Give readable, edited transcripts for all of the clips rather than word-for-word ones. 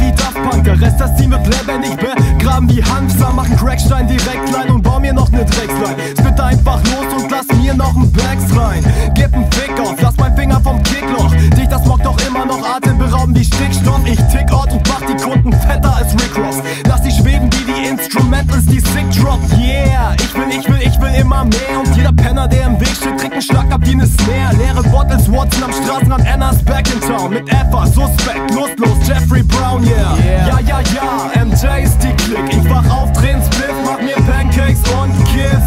wie Daft Punk. Der Rest des Team wird lebendig begraben wie Hamster. Mach einen Crackstein direkt klein und bau mir noch ne Drecksline. Spit einfach los und lass mir noch einen Bags rein. Gib einen Fick auf, lass mein Finger vom Kickloch. Dich das Mock doch immer noch atemberaubend wie Stickstoff. Ich tick out und mach die Kunden fetter als Rick Ross. Lass die schweben wie die Instrumentals, die sick drop. Yeah, ich will immer mehr. Und jeder Penner, der im Weg steht, kriegt einen Schlag ab wie ne Snare. Leere Bottles, Watson am Straßenrand, Anna's back in town. Mit Effa, suspekt, lustlos, Jeffrey Brown, yeah. Ja, MJ ist die Klick. Ich wach auf, dreh'n Spliff, mach mir Pancakes und kiff.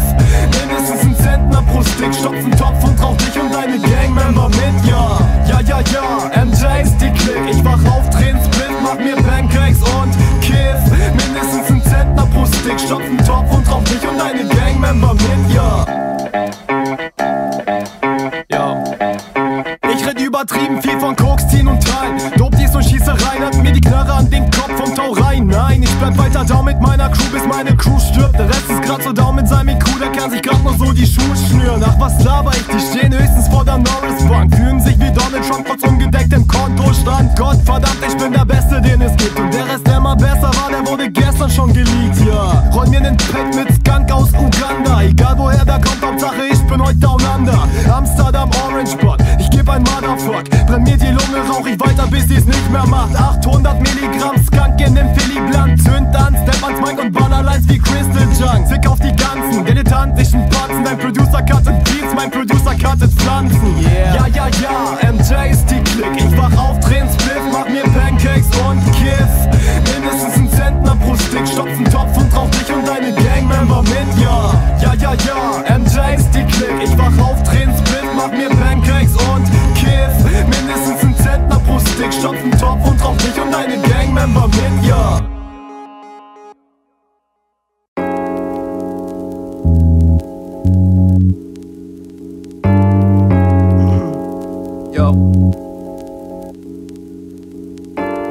Mindestens ein Zentner pro Stick, stopfen Topf und rauch dich und deine Gangmember mit, ja. Ja, MJ ist die Klick. Ich wach auf, dreh'n Spliff, mach mir Pancakes und kiff. Mindestens ein Zentner pro Stick, stopfen Topf und rauch dich und deine Gangmember mit, ja. Ich red übertrieben viel von Koks, ziehen und teilen. Dope-Dies und Schießereien, hat mir die Knarre an den Kopf und tau rein. Nein, ich bleib weiter down mit meiner Crew, bis meine Crew stirbt. Der Rest ist grad so down mit seinem IQ, der kann sich grad nur so die Schuhe schnüren. Ach, was laber ich, die stehen höchstens vor der Norris-Bank. Fühlen sich wie Donald Trump trotz ungedecktem Kontostand. Gott verdammt, ich bin der Beste, den es gibt. Und der Rest, der mal besser war, der wurde gestern schon geleakt, ja. Roll mir nen Pack mit Skunk aus Uganda. Egal woher der kommt, Hauptsache ich bin heute down under. Amsterdam Orange Bud, ich geb ein Motherfuck. Brenn mir die Lunge, rauch ich weiter, bis sie's nicht mehr macht. 800 Milligramm Skunk in dem Philly-Blunt. Zünd an, Step ans Mic und Ballerlines wie Crystal Junk. Fick auf die ganzen dilettantischen Patzen. Dein Producer cuttet Beats, mein Producer cuttet Pflanzen. Ja, MJ ist die Klick. Ich wach auf, dreh'n Spliff, mach mir Pancakes und kiff. Mindestens ein Zentner pro Stick, stopfen Topf und rauch dich und deine Gangmember mit, ja. Ja, MJ ist die Klick. Ich wach auf, dreh'n Spliff, mach mir Pancakes und kiff. Mindestens ein Zentner pro Stick, stopfen Topf und rauch dich und deine Gangmember mit, ja.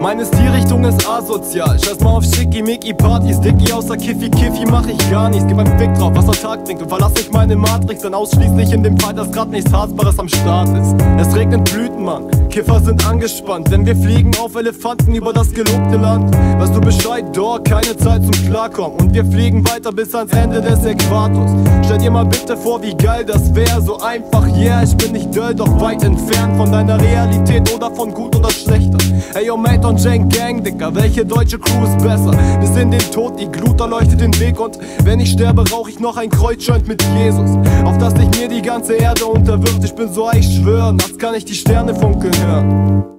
Meine Stilrichtung ist asozial. Scheiß mal auf Schickimicki-Partys. Dicky außer Kiffi mach ich gar nichts. Gib einen Fick drauf, was der Tag bringt. Und verlass ich meine Matrix, denn ausschließlich in dem Fall, dass grad nichts Harzbares am Start ist. Es regnet Blüten, Mann. Kiffer sind angespannt, denn wir fliegen auf Elefanten über das gelobte Land. Weißt du Bescheid, dort keine Zeit zum Klarkommen. Und wir fliegen weiter bis ans Ende des Äquators. Stell dir mal bitte vor, wie geil das wär. So einfach, yeah, ich bin nicht dull, doch weit entfernt von deiner Realität oder von gut oder schlechter. Ey, yo, Mate und Jane Gang, Dicker, welche deutsche Crew ist besser? Bis in den Tod, die Glut erleuchtet den Weg. Und wenn ich sterbe, rauch ich noch ein Kreuzjoint mit Jesus, auf das sich mir die ganze Erde unterwirft. Ich bin so, ich schwör, nachts kann ich die Sterne funkeln hören.